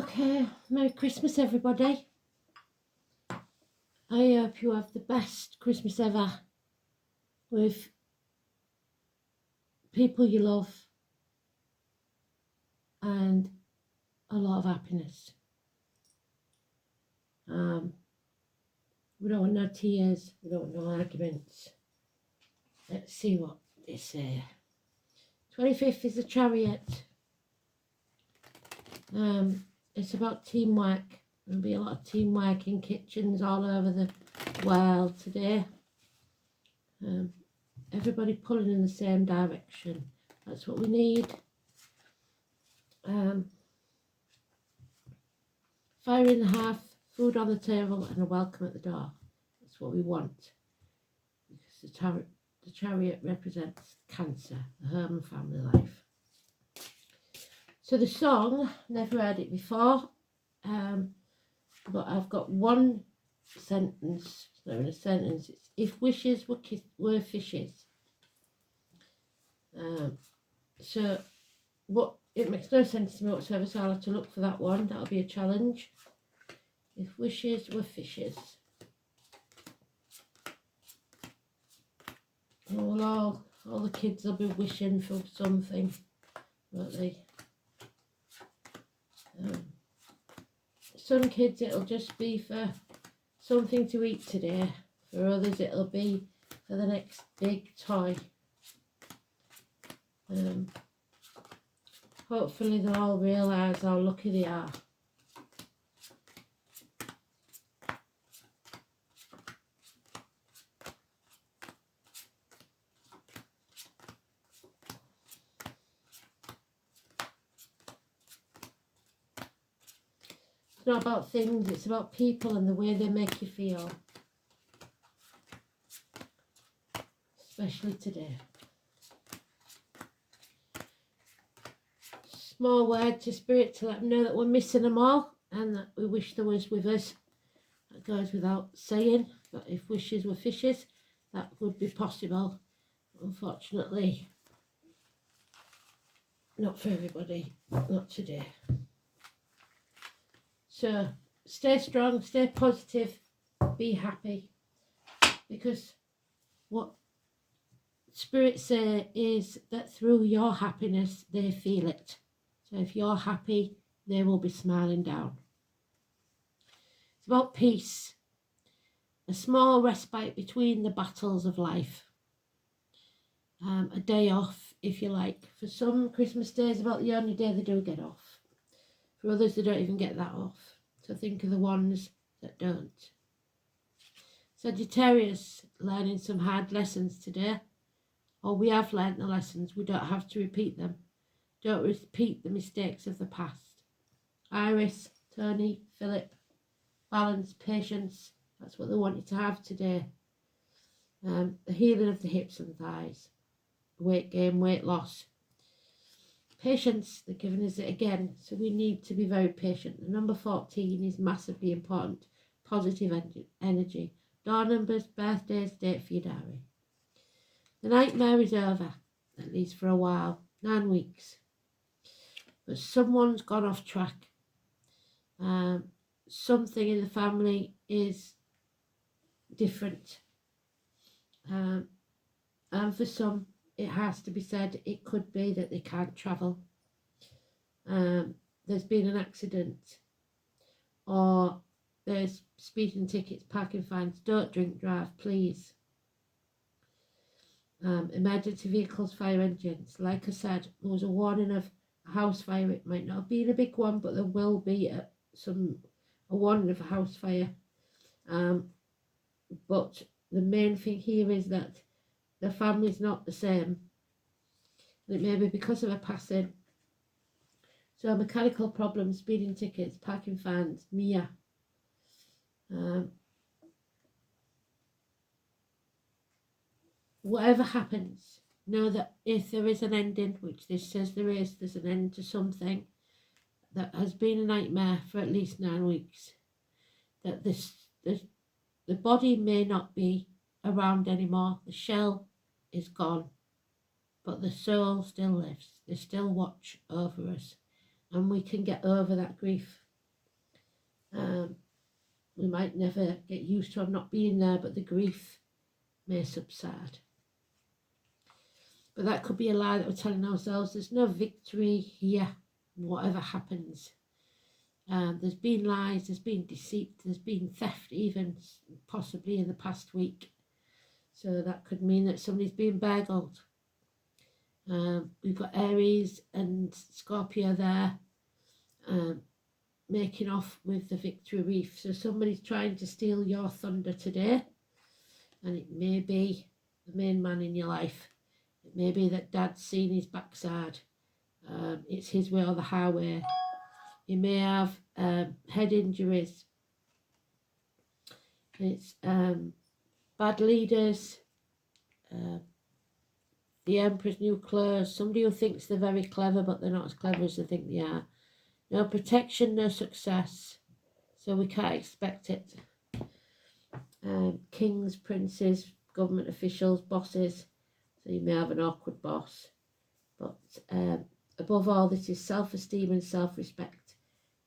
Okay, Merry Christmas, everybody. I hope you have the best Christmas ever with people you love and a lot of happiness. We don't want no tears, we don't want no arguments. Let's see what they say. 25th is the Chariot. It's about teamwork. There'll be a lot of teamwork in kitchens all over the world today. Everybody pulling in the same direction. That's what we need. Fire in the hearth, food on the table, and a welcome at the door. That's what we want. Because the chariot represents Cancer, the home and family life. So the song, never heard it before, but I've got one sentence. It's not even a sentence. It's if wishes were fishes. So what? It makes no sense to me whatsoever, so I'll have to look for that one. That'll be a challenge. If wishes were fishes. Oh, well, all the kids will be wishing for something, won't they? Some kids it'll just be for something to eat today. For others it'll be for the next big toy. Hopefully they'll all realise how lucky they are. It's not about things, it's about people and the way they make you feel. Especially today. Small word to Spirit to let them know that we're missing them all and that we wish they was with us. That goes without saying, but if wishes were fishes, that would be possible. Unfortunately, not for everybody, not today. So stay strong, stay positive, be happy, because what Spirit say is that through your happiness they feel it. So if you're happy, they will be smiling down. It's about peace, a small respite between the battles of life. A day off, if you like. For some, Christmas Day is about the only day they do get off. For others, they don't even get that off. So think of the ones that don't. Sagittarius, learning some hard lessons today. Or we have learnt the lessons, we don't have to repeat them. Don't repeat the mistakes of the past. Iris, Tony, Philip, balance, patience. That's what they want you to have today. The healing of the hips and thighs. Weight gain, weight loss. Patience, they're giving us it again. So we need to be very patient. The number 14 is massively important. Positive energy. Door numbers, birthdays, date for your diary. The nightmare is over, at least for a while. 9 weeks. But someone's gone off track. Something in the family is different. And for some, it has to be said, it could be that they can't travel. There's been an accident. Or there's speeding tickets, parking fines. Don't drink, drive, please. Emergency vehicles, fire engines. Like I said, there was a warning of a house fire. It might not have been a big one, but there will be a warning of a house fire. But the main thing here is that the family's not the same. And it may be because of a passing. So mechanical problems, speeding tickets, parking fines, Mia. Whatever happens, know that if there is an ending, which this says there's an end to something that has been a nightmare for at least 9 weeks, that the body may not be around anymore, the shell is gone, but the soul still lives. They still watch over us, and we can get over that grief We might never get used to him not being there, but the grief may subside. But that could be a lie that we're telling ourselves. There's no victory here, whatever happens. There's been lies, there's been deceit, there's been theft even, possibly in the past week. So that could mean that somebody's been burgled. We've got Aries and Scorpio there, making off with the victory reef. So somebody's trying to steal your thunder today, and it may be the main man in your life. It may be that Dad's seen his backside. It's his way or the highway. You may have head injuries. It's bad leaders. The Emperor's new clothes. Somebody who thinks they're very clever, but they're not as clever as they think they are. No protection, no success. So we can't expect it. Kings, princes, government officials, bosses. So you may have an awkward boss. But above all, this is self-esteem and self-respect.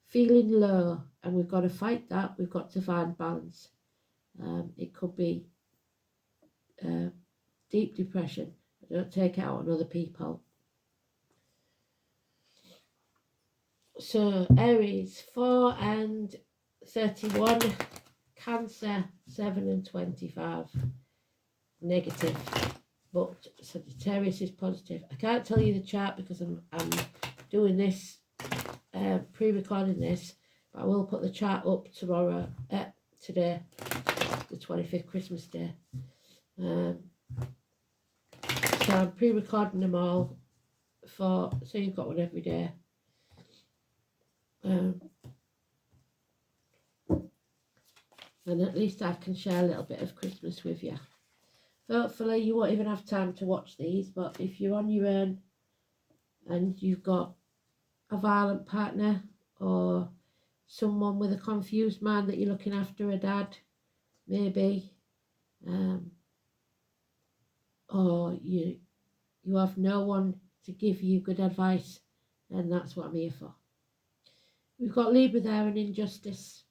Feeling low, and we've got to fight that. We've got to find balance. It could be deep depression. Don't take it out on other people. So Aries 4 and 31, Cancer 7 and 25, negative. But Sagittarius is positive. I can't tell you the chart because I'm doing this, pre-recording this, but I will put the chart up tomorrow, today, the 25th, Christmas Day. So I'm pre-recording them all so you've got one every day. And at least I can share a little bit of Christmas with you. Hopefully you won't even have time to watch these, but if you're on your own and you've got a violent partner or someone with a confused mind that you're looking after, a dad maybe, or you have no one to give you good advice, then that's what I'm here for. We've got Libra there and injustice,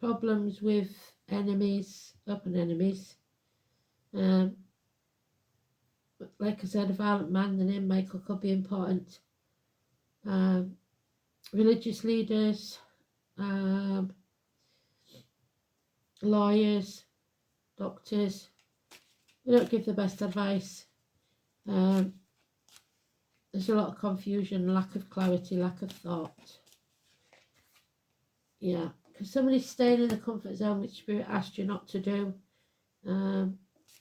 problems with enemies, open enemies. Like I said, a violent man, the name Michael could be important. Religious leaders, lawyers, doctors, they don't give the best advice. There's a lot of confusion, lack of clarity, lack of thought. Yeah, because somebody's staying in the comfort zone which Spirit asked you not to do.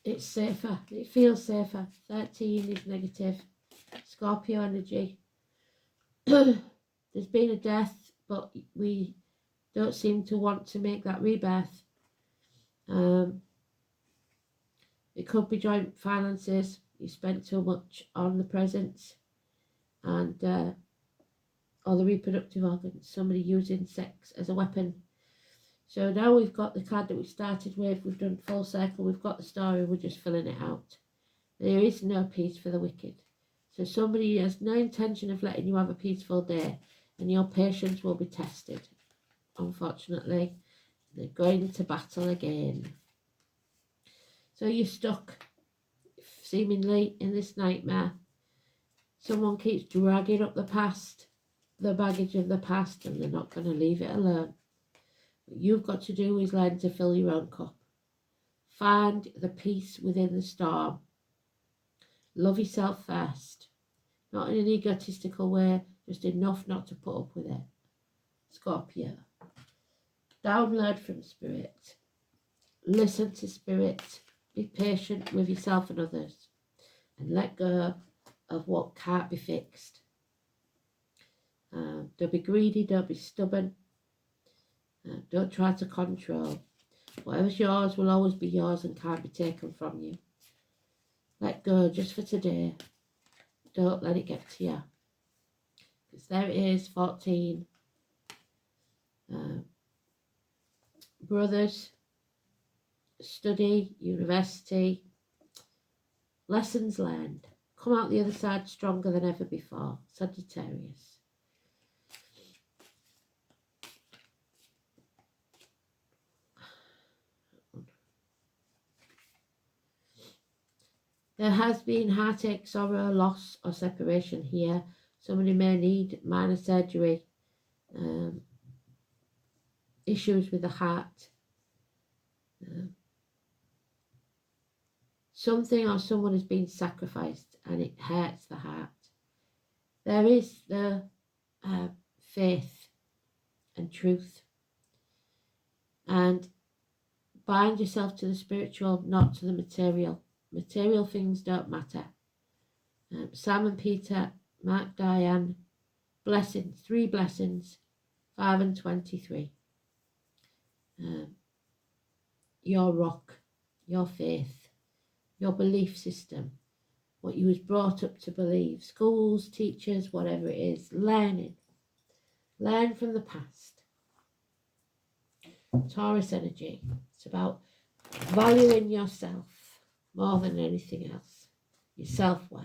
It's safer. It feels safer. 13 is negative. Scorpio energy. There's been a death, but we don't seem to want to make that rebirth. It could be joint finances. You spent too much on the presents and or the reproductive organs. Somebody using sex as a weapon. So now we've got the card that we started with. We've done full circle. We've got the story. We're just filling it out. There is no peace for the wicked. So somebody has no intention of letting you have a peaceful day, and your patience will be tested. Unfortunately, they're going to battle again. So you're stuck, seemingly, in this nightmare. Someone keeps dragging up the past, the baggage of the past, and they're not going to leave it alone. What you've got to do is learn to fill your own cup. Find the peace within the storm. Love yourself first. Not in an egotistical way, just enough not to put up with it. Scorpio. Download from Spirit. Listen to Spirit. Be patient with yourself and others. And let go of what can't be fixed. Don't be greedy, don't be stubborn. Don't try to control. Whatever's yours will always be yours and can't be taken from you. Let go just for today. Don't let it get to you. Because there it is, 14. Brothers, study, university, lessons learned. Come out the other side stronger than ever before. Sagittarius. There has been heartache, sorrow, loss or separation here. Somebody may need minor surgery, issues with the heart. Something or someone has been sacrificed and it hurts the heart. There is the faith and truth. And bind yourself to the spiritual, not to the material. Material things don't matter. Sam and Peter, Mark, Diane, blessings, 3 blessings, 5 and 23. Your rock, your faith, your belief system, what you was brought up to believe, schools, teachers, whatever it is, learning. Learn from the past. Taurus energy. It's about valuing yourself more than anything else. Your self-worth.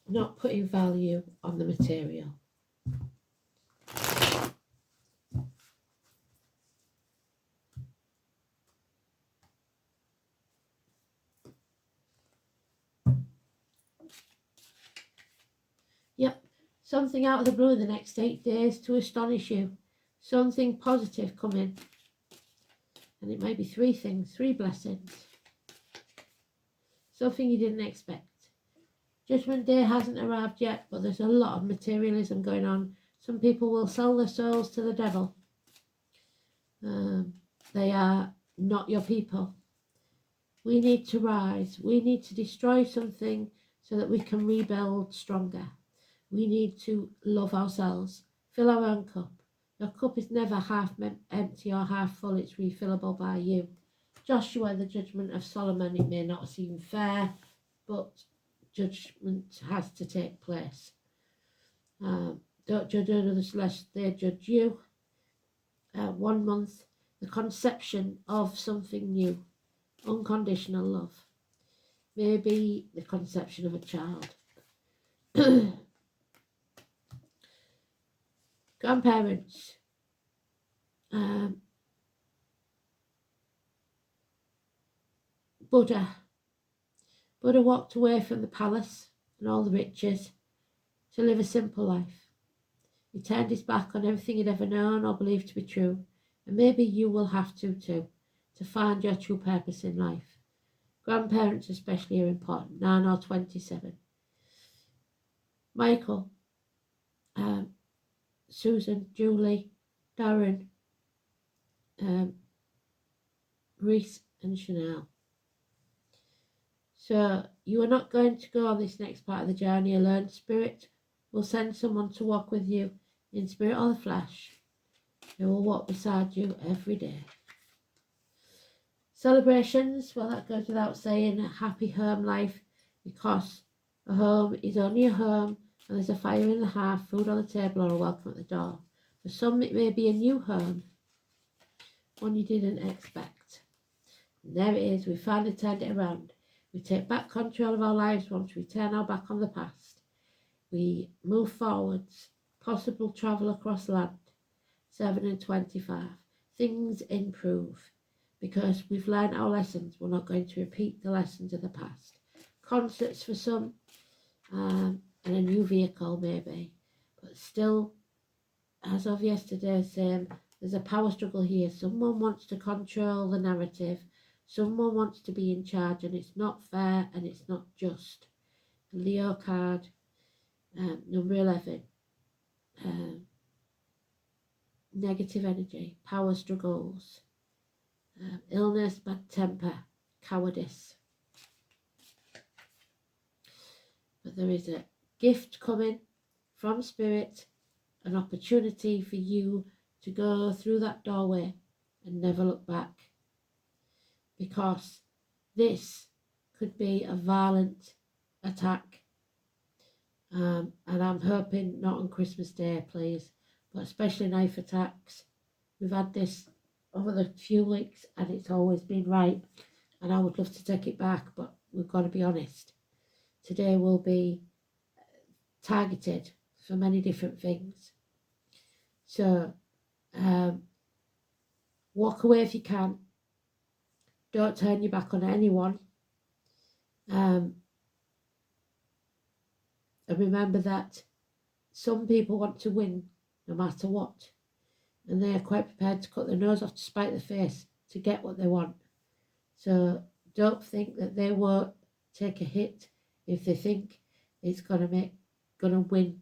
Not putting value on the material. Yep, something out of the blue the next 8 days to astonish you. Something positive coming. And it may be 3 things, 3 blessings. Something you didn't expect. Judgment Day hasn't arrived yet, but there's a lot of materialism going on. Some people will sell their souls to the devil. They are not your people. We need to rise. We need to destroy something so that we can rebuild stronger. We need to love ourselves. Fill our own cup. Your cup is never half empty or half full. It's refillable by you. Joshua, the judgment of Solomon, it may not seem fair, but judgment has to take place. Don't judge others lest they judge you. 1 month, the conception of something new. Unconditional love. Maybe the conception of a child. Grandparents. Buddha walked away from the palace and all the riches to live a simple life. He turned his back on everything he'd ever known or believed to be true, and maybe you will have to too, to find your true purpose in life. Grandparents especially are important, 9 or 27. Michael, Susan, Julie, Darren, Reese and Chanel. So you are not going to go on this next part of the journey alone. Spirit will send someone to walk with you in spirit or the flesh. They will walk beside you every day. Celebrations, well, that goes without saying. A happy home life, because a home is only a home and there's a fire in the hearth, food on the table or a welcome at the door. For some it may be a new home, one you didn't expect. And there it is, we finally turned it around. We take back control of our lives once we turn our back on the past. We move forwards, possible travel across land. 7 and 25. Things improve because we've learned our lessons. We're not going to repeat the lessons of the past. Concerts for some, and a new vehicle maybe. But still, as of yesterday, same, there's a power struggle here. Someone wants to control the narrative. Someone wants to be in charge, and it's not fair and it's not just. Leo card, number 11. Negative energy, power struggles, illness, bad temper, cowardice. But there is a gift coming from Spirit, an opportunity for you to go through that doorway and never look back. Because this could be a violent attack. And I'm hoping not on Christmas Day, please. But especially knife attacks. We've had this over the few weeks and it's always been right. And I would love to take it back, but we've got to be honest. Today will be targeted for many different things. So Walk away if you can. Don't turn your back on anyone. And remember that some people want to win no matter what. And they are quite prepared to cut their nose off to spite their face to get what they want. So don't think that they won't take a hit if they think it's gonna win.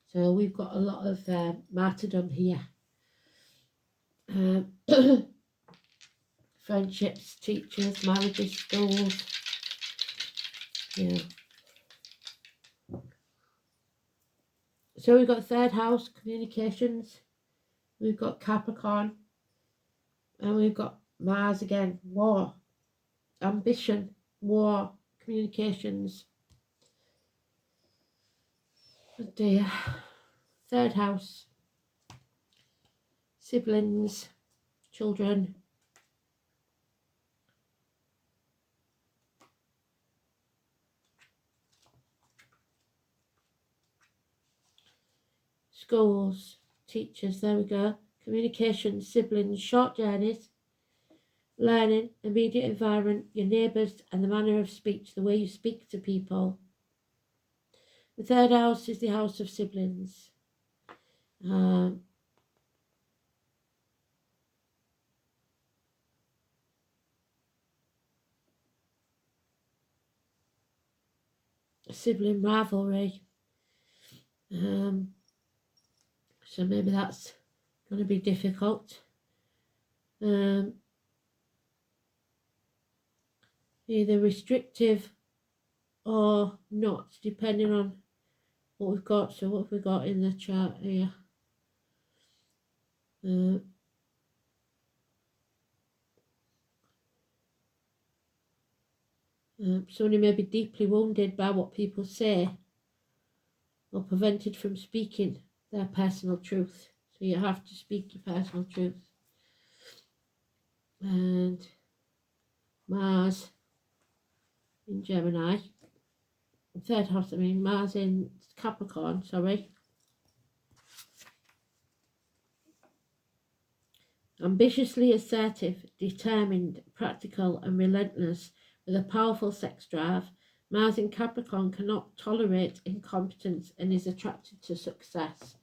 So we've got a lot of martyrdom here. Friendships, teachers, marriages, schools. Yeah. So we've got third house, communications. We've got Capricorn. And we've got Mars again, war, ambition, war, communications. Oh dear. Third house, siblings, children. Schools, teachers, there we go. Communication, siblings, short journeys, learning, immediate environment, your neighbours, and the manner of speech, the way you speak to people. The third house is the house of siblings. Sibling rivalry. So maybe that's going to be difficult. Either restrictive or not, depending on what we've got. So what have we got in the chart here? Somebody may be deeply wounded by what people say or prevented from speaking their personal truth. So you have to speak your personal truth. And Mars in Gemini. Third house, Mars in Capricorn, sorry. Ambitiously assertive, determined, practical and relentless with a powerful sex drive, Mars in Capricorn cannot tolerate incompetence and is attracted to success.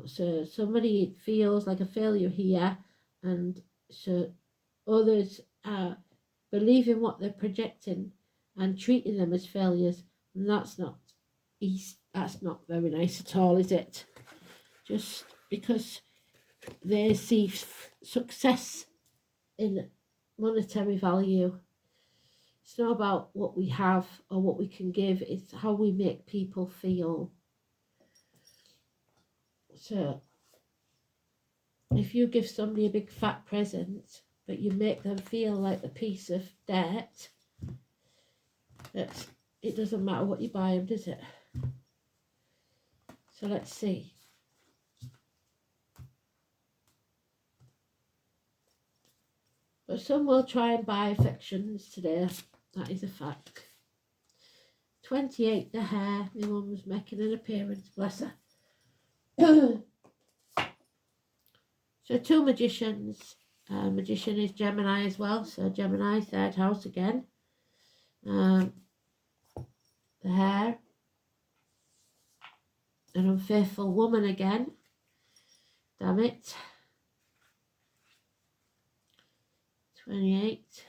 So somebody feels like a failure here, and so others believe in what they're projecting and treating them as failures, and that's not very nice at all, is it? Just because they see success in monetary value. It's not about what we have or what we can give, it's how we make people feel. So if you give somebody a big fat present but you make them feel like a piece of dirt, it doesn't matter what you buy them, does it? So let's see. But some will try and buy affections today. That is a fact. 28, the hair. My mum was making an appearance, bless her. So two magicians. Magician is Gemini as well. So Gemini, third house again. The hair. An unfaithful woman again. Damn it. 28.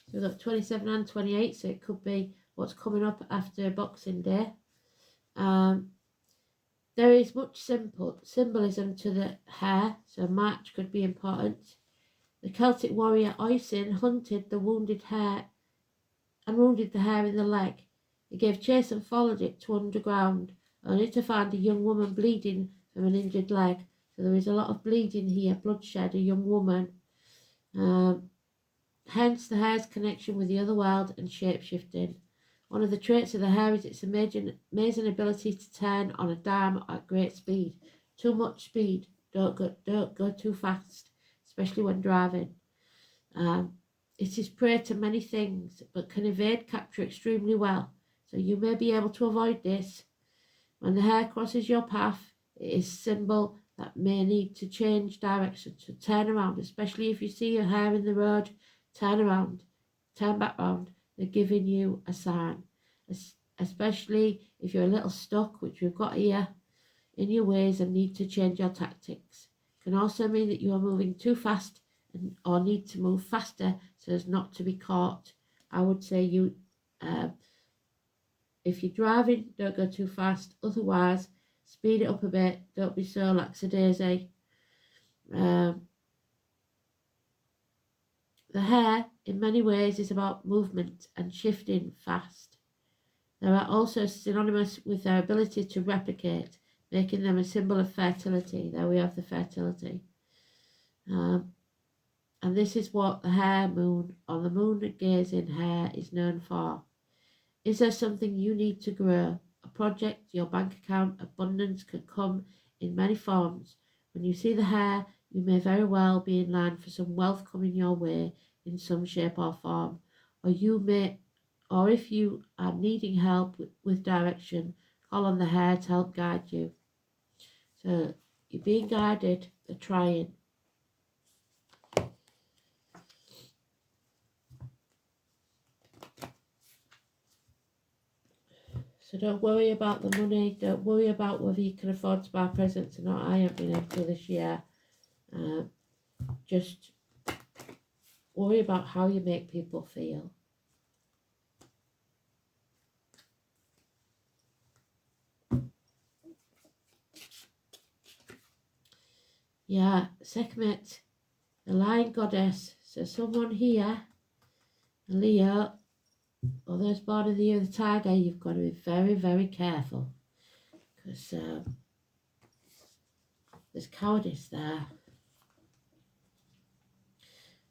So we've got 27 and 28, so it could be what's coming up after Boxing Day. There is much symbolism to the hair, so March could be important. The Celtic warrior Oisin hunted the wounded hare and wounded the hare in the leg. He gave chase and followed it to underground, only to find a young woman bleeding from an injured leg. So there is a lot of bleeding here, bloodshed, a young woman. Hence the hare's connection with the other world and shape-shifting. One of the traits of the hare is its amazing ability to turn on a dime at great speed. Too much speed. Don't go too fast, especially when driving. It is prey to many things, but can evade capture extremely well. So you may be able to avoid this. When the hare crosses your path, it is symbol that may need to change direction. So turn around, especially if you see your hair in the road, turn around, turn back round. They're giving you a sign, especially if you're a little stuck, which we've got here, in your ways and need to change your tactics. It can also mean that you are moving too fast or need to move faster so as not to be caught. I would say if you're driving, don't go too fast. Otherwise, speed it up a bit. Don't be so lackadaisy. The hair, in many ways, is about movement and shifting fast. They are also synonymous with their ability to replicate, making them a symbol of fertility. There we have the fertility. And this is what the hair moon, or the moon gazing hair, is known for. Is there something you need to grow? A project, your bank account, abundance can come in many forms. When you see the hair, you may very well be in line for some wealth coming your way in some shape or form. Or if you are needing help with direction, call on the hair to help guide you. So you're being guided, they're trying. So don't worry about the money. Don't worry about whether you can afford to buy presents or not. I haven't been able to this year. Just worry about how you make people feel. Yeah, Sekhmet, the lion goddess. So someone here, Leo, or those born in the year of the tiger, you've got to be very, very careful. Because there's cowardice there.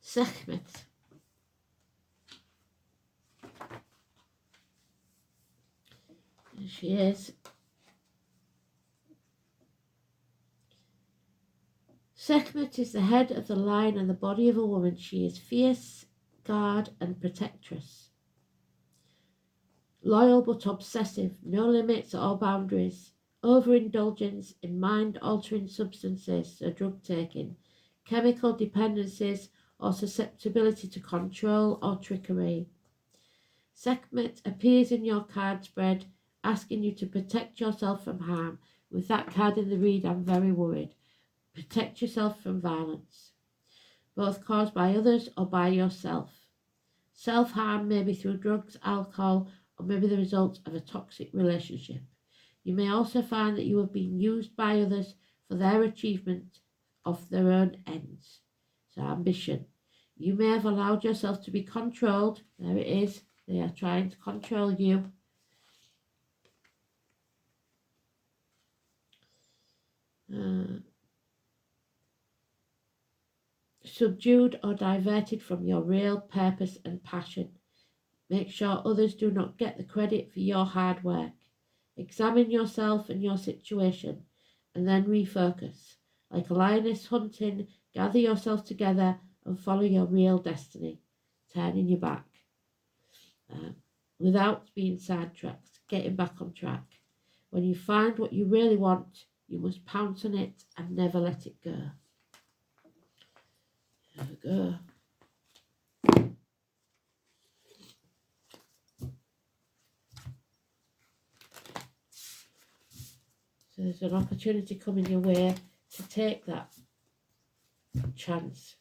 Sekhmet. There she is. Sekhmet is the head of the lion and the body of a woman. She is fierce, guard and protectress. Loyal but obsessive, no limits or boundaries. Overindulgence in mind-altering substances, so drug taking, chemical dependencies or susceptibility to control or trickery. Sekhmet appears in your card spread, asking you to protect yourself from harm. With that card in the read, I'm very worried. Protect yourself from violence, both caused by others or by yourself. Self-harm may be through drugs, alcohol, or maybe the result of a toxic relationship. You may also find that you have been used by others for their achievement of their own ends. So ambition. You may have allowed yourself to be controlled. There it is. They are trying to control you. Subdued or diverted from your real purpose and passion. Make sure others do not get the credit for your hard work. Examine yourself and your situation and then refocus. Like a lioness hunting, gather yourself together and follow your real destiny, turning your back. Without being sidetracked, getting back on track. When you find what you really want, you must pounce on it and never let it go. There we go. So there's an opportunity coming your way to take that chance.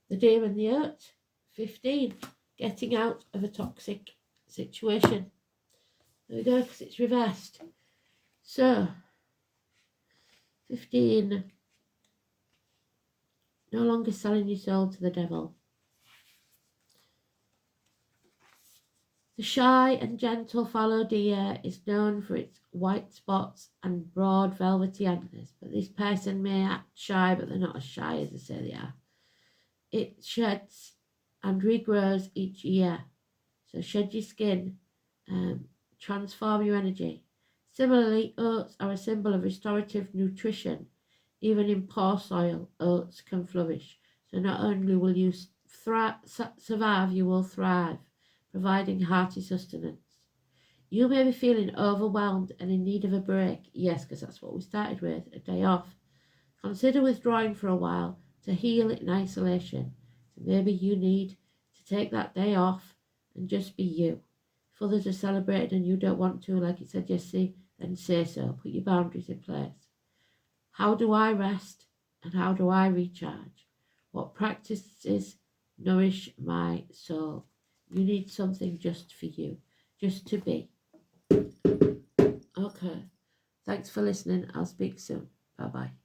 The Deer and the Oat, 15, getting out of a toxic situation. There we go, because it's reversed. So, 15, no longer selling your soul to the devil. The shy and gentle fallow deer is known for its white spots and broad velvety antlers, but this person may act shy, but they're not as shy as they say they are. It sheds and regrows each year. So shed your skin, transform your energy. Similarly, oats are a symbol of restorative nutrition. Even in poor soil, oats can flourish. So not only will you survive, you will thrive, providing hearty sustenance. You may be feeling overwhelmed and in need of a break. Yes, because that's what we started with, a day off. Consider withdrawing for a while to heal in isolation. So maybe you need to take that day off and just be you. If others are celebrating and you don't want to, like it said yesterday, then say so. Put your boundaries in place. How do I rest and how do I recharge? What practices nourish my soul? You need something just for you, just to be. Okay. Thanks for listening. I'll speak soon. Bye-bye.